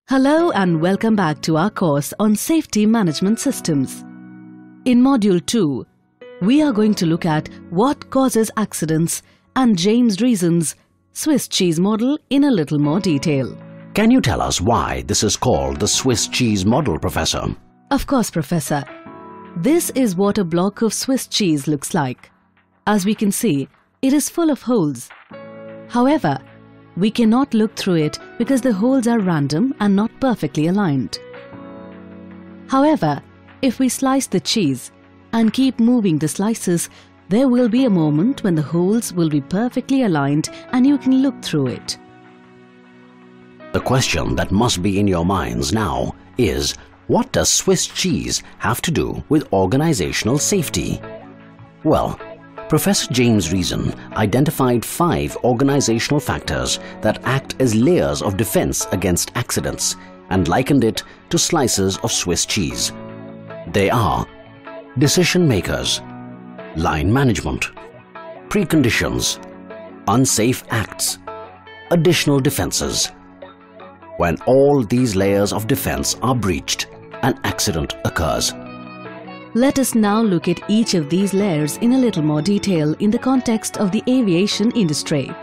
Hello and welcome back to our course on Safety Management Systems. In Module 2, we are going to look at what causes accidents and James Reason's Swiss cheese model in a little more detail. Can you tell us why this is called the Swiss cheese model, Professor? Of course, Professor. This is what a block of Swiss cheese looks like. As we can see, it is full of holes. However, we cannot look through it because the holes are random and not perfectly aligned. However, if we slice the cheese and keep moving the slices, there will be a moment when the holes will be perfectly aligned and you can look through it. The question that must be in your minds now is, what does Swiss cheese have to do with organizational safety? Well, Professor James Reason identified 5 organizational factors that act as layers of defense against accidents and likened it to slices of Swiss cheese. They are decision makers, line management, preconditions, unsafe acts, additional defenses. When all these layers of defense are breached, an accident occurs. Let us now look at each of these layers in a little more detail in the context of the aviation industry.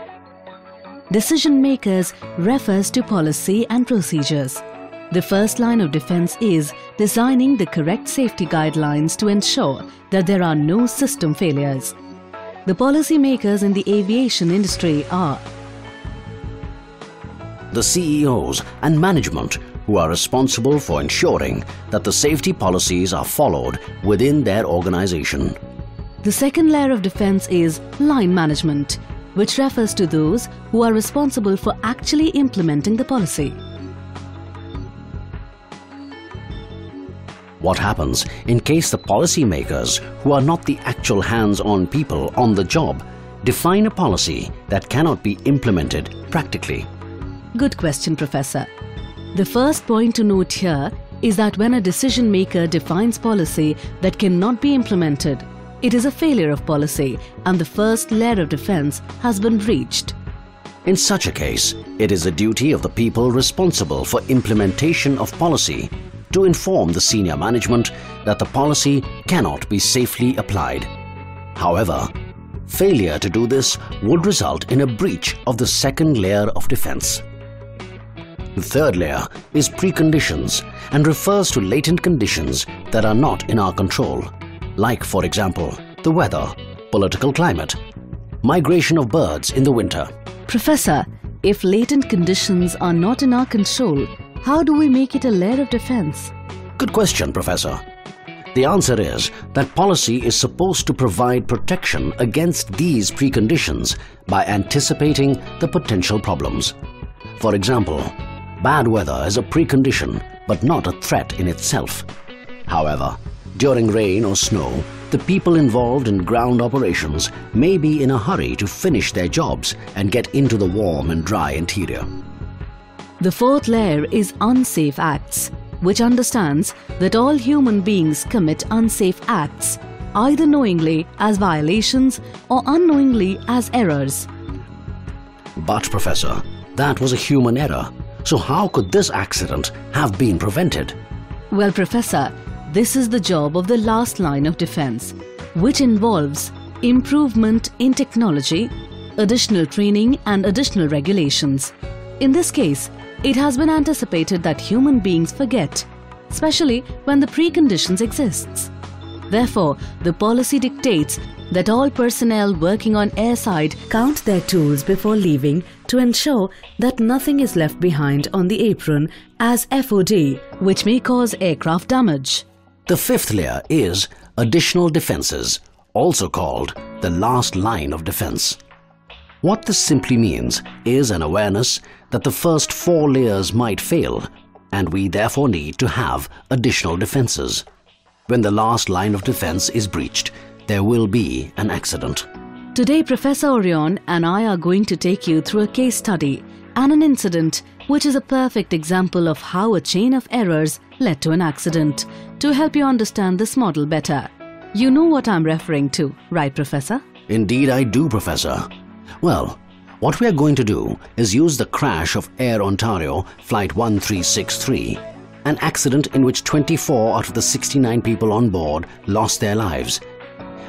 Decision makers refers to policy and procedures. The first line of defense is designing the correct safety guidelines to ensure that there are no system failures. The policy makers in the aviation industry are the CEOs and management, who are responsible for ensuring that the safety policies are followed within their organization. The second layer of defense is line management, which refers to those who are responsible for actually implementing the policy. What happens in case the policymakers, who are not the actual hands-on people on the job, define a policy that cannot be implemented practically? Good question, Professor. The first point to note here is that when a decision maker defines policy that cannot be implemented, it is a failure of policy and the first layer of defense has been breached. In such a case, it is the duty of the people responsible for implementation of policy to inform the senior management that the policy cannot be safely applied. However, failure to do this would result in a breach of the second layer of defense. The third layer is preconditions and refers to latent conditions that are not in our control, like, for example, the weather, political climate, migration of birds in the winter. Professor, if latent conditions are not in our control, how do we make it a layer of defense? Good question, Professor. The answer is that policy is supposed to provide protection against these preconditions by anticipating the potential problems. For example, bad weather is a precondition but not a threat in itself. However, during rain or snow, the people involved in ground operations may be in a hurry to finish their jobs and get into the warm and dry interior. The fourth layer is unsafe acts, which understands that all human beings commit unsafe acts, either knowingly as violations or unknowingly as errors. But, Professor, that was a human error. So how could this accident have been prevented? Well, Professor, this is the job of the last line of defense, which involves improvement in technology, additional training and additional regulations. In this case, it has been anticipated that human beings forget, especially when the preconditions exists. Therefore, the policy dictates that all personnel working on airside count their tools before leaving to ensure that nothing is left behind on the apron as FOD, which may cause aircraft damage. The fifth layer is additional defenses, also called the last line of defense. What this simply means is an awareness that the first 4 layers might fail, and we therefore need to have additional defenses. When the last line of defense is breached, there will be an accident. Today, Professor Orion and I are going to take you through a case study and an incident which is a perfect example of how a chain of errors led to an accident, to help you understand this model better. You know what I'm referring to, right, Professor? Indeed I do, Professor. Well, what we are going to do is use the crash of Air Ontario Flight 1363, an accident in which 24 out of the 69 people on board lost their lives,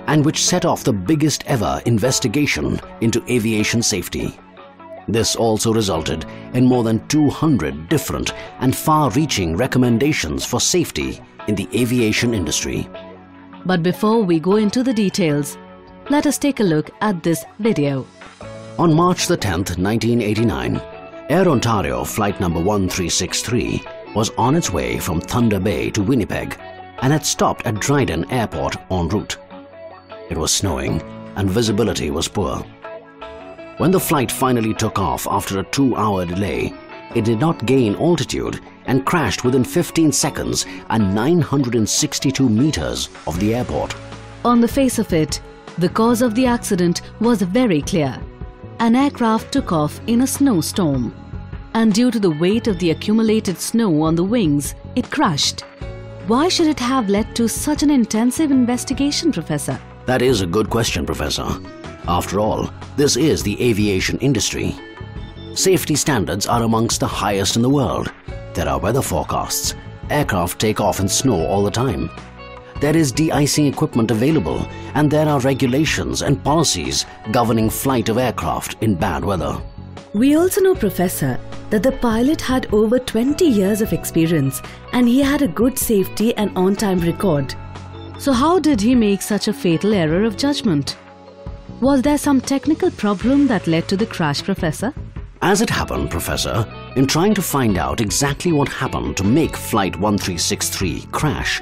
and which set off the biggest ever investigation into aviation safety. This also resulted in more than 200 different and far-reaching recommendations for safety in the aviation industry. But before we go into the details, let us take a look at this video. On March the 10th, 1989, Air Ontario flight number 1363 was on its way from Thunder Bay to Winnipeg and had stopped at Dryden Airport en route. It was snowing and visibility was poor. When the flight finally took off after a 2-hour delay, it did not gain altitude and crashed within 15 seconds at 962 meters of the airport. On the face of it, the cause of the accident was very clear. An aircraft took off in a snowstorm, and due to the weight of the accumulated snow on the wings, it crashed. Why should it have led to such an intensive investigation, Professor? That is a good question, Professor. After all, this is the aviation industry. Safety standards are amongst the highest in the world. There are weather forecasts. Aircraft take off in snow all the time. There is de-icing equipment available, and there are regulations and policies governing flight of aircraft in bad weather. We also know, Professor, that the pilot had over 20 years of experience and he had a good safety and on-time record. So how did he make such a fatal error of judgment? Was there some technical problem that led to the crash, Professor? As it happened, Professor, in trying to find out exactly what happened to make Flight 1363 crash,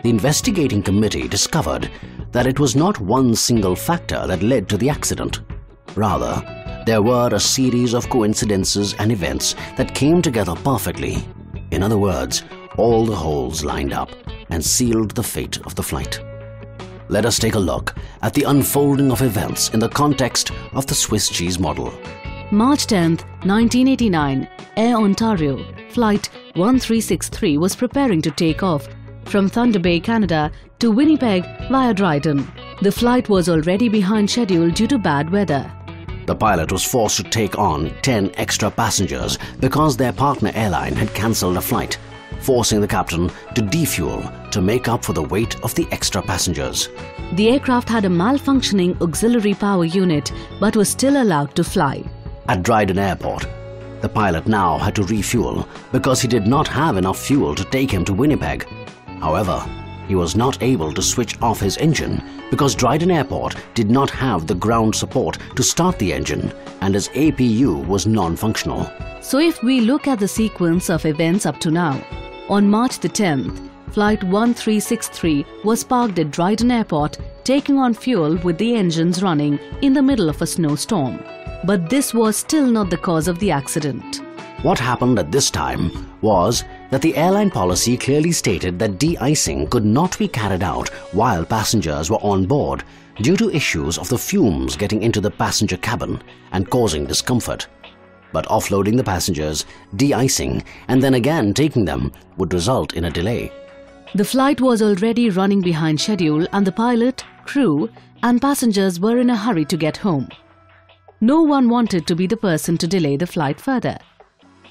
the investigating committee discovered that it was not one single factor that led to the accident. Rather, there were a series of coincidences and events that came together perfectly. In other words, all the holes lined up and sealed the fate of the flight. Let us take a look at the unfolding of events in the context of the Swiss cheese model. March 10, 1989, Air Ontario Flight 1363 was preparing to take off from Thunder Bay, Canada to Winnipeg via Dryden. The flight was already behind schedule due to bad weather. The pilot was forced to take on 10 extra passengers because their partner airline had cancelled a flight, forcing the captain to defuel to make up for the weight of the extra passengers. The aircraft had a malfunctioning auxiliary power unit but was still allowed to fly. At Dryden Airport, the pilot now had to refuel because he did not have enough fuel to take him to Winnipeg. However, he was not able to switch off his engine because Dryden Airport did not have the ground support to start the engine and his APU was non-functional. So if we look at the sequence of events up to now, on March the 10th, Flight 1363 was parked at Dryden Airport taking on fuel with the engines running in the middle of a snowstorm. But this was still not the cause of the accident. What happened at this time was that the airline policy clearly stated that de-icing could not be carried out while passengers were on board due to issues of the fumes getting into the passenger cabin and causing discomfort. But offloading the passengers, de-icing and then again taking them would result in a delay. The flight was already running behind schedule and the pilot, crew and passengers were in a hurry to get home. No one wanted to be the person to delay the flight further.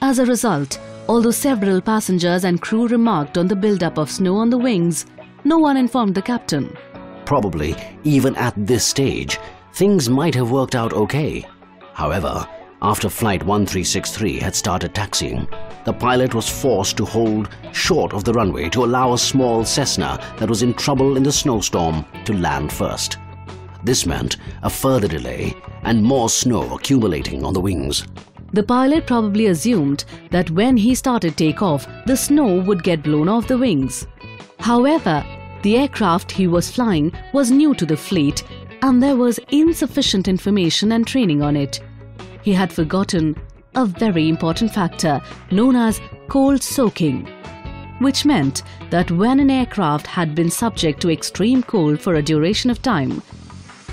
As a result, although several passengers and crew remarked on the build-up of snow on the wings, no one informed the captain. Probably, even at this stage, things might have worked out okay. However, after Flight 1363 had started taxiing, the pilot was forced to hold short of the runway to allow a small Cessna that was in trouble in the snowstorm to land first. This meant a further delay and more snow accumulating on the wings. The pilot probably assumed that when he started takeoff, the snow would get blown off the wings. However, the aircraft he was flying was new to the fleet and there was insufficient information and training on it. He had forgotten a very important factor known as cold soaking, which meant that when an aircraft had been subject to extreme cold for a duration of time,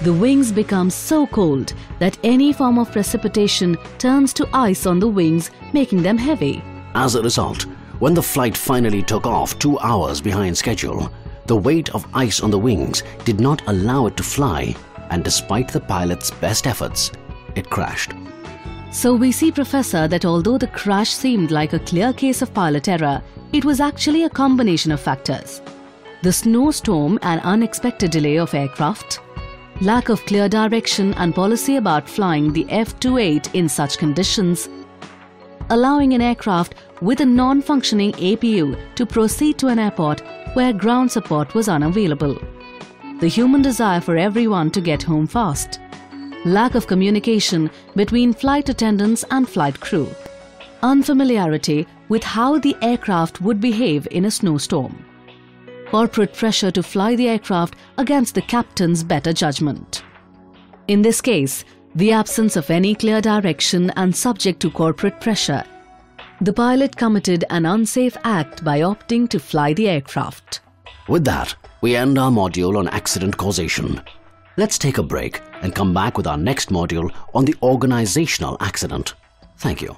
the wings become so cold that any form of precipitation turns to ice on the wings, making them heavy. As a result, when the flight finally took off 2 hours behind schedule, the weight of ice on the wings did not allow it to fly, and despite the pilot's best efforts, it crashed. So we see, Professor, that although the crash seemed like a clear case of pilot error, it was actually a combination of factors. The snowstorm and unexpected delay of aircraft, lack of clear direction and policy about flying the F-28 in such conditions, allowing an aircraft with a non-functioning APU to proceed to an airport where ground support was unavailable, the human desire for everyone to get home fast, lack of communication between flight attendants and flight crew, unfamiliarity with how the aircraft would behave in a snowstorm, corporate pressure to fly the aircraft against the captain's better judgment. In this case, the absence of any clear direction and subject to corporate pressure, the pilot committed an unsafe act by opting to fly the aircraft. With that, we end our module on accident causation. Let's take a break and come back with our next module on the organizational accident. Thank you.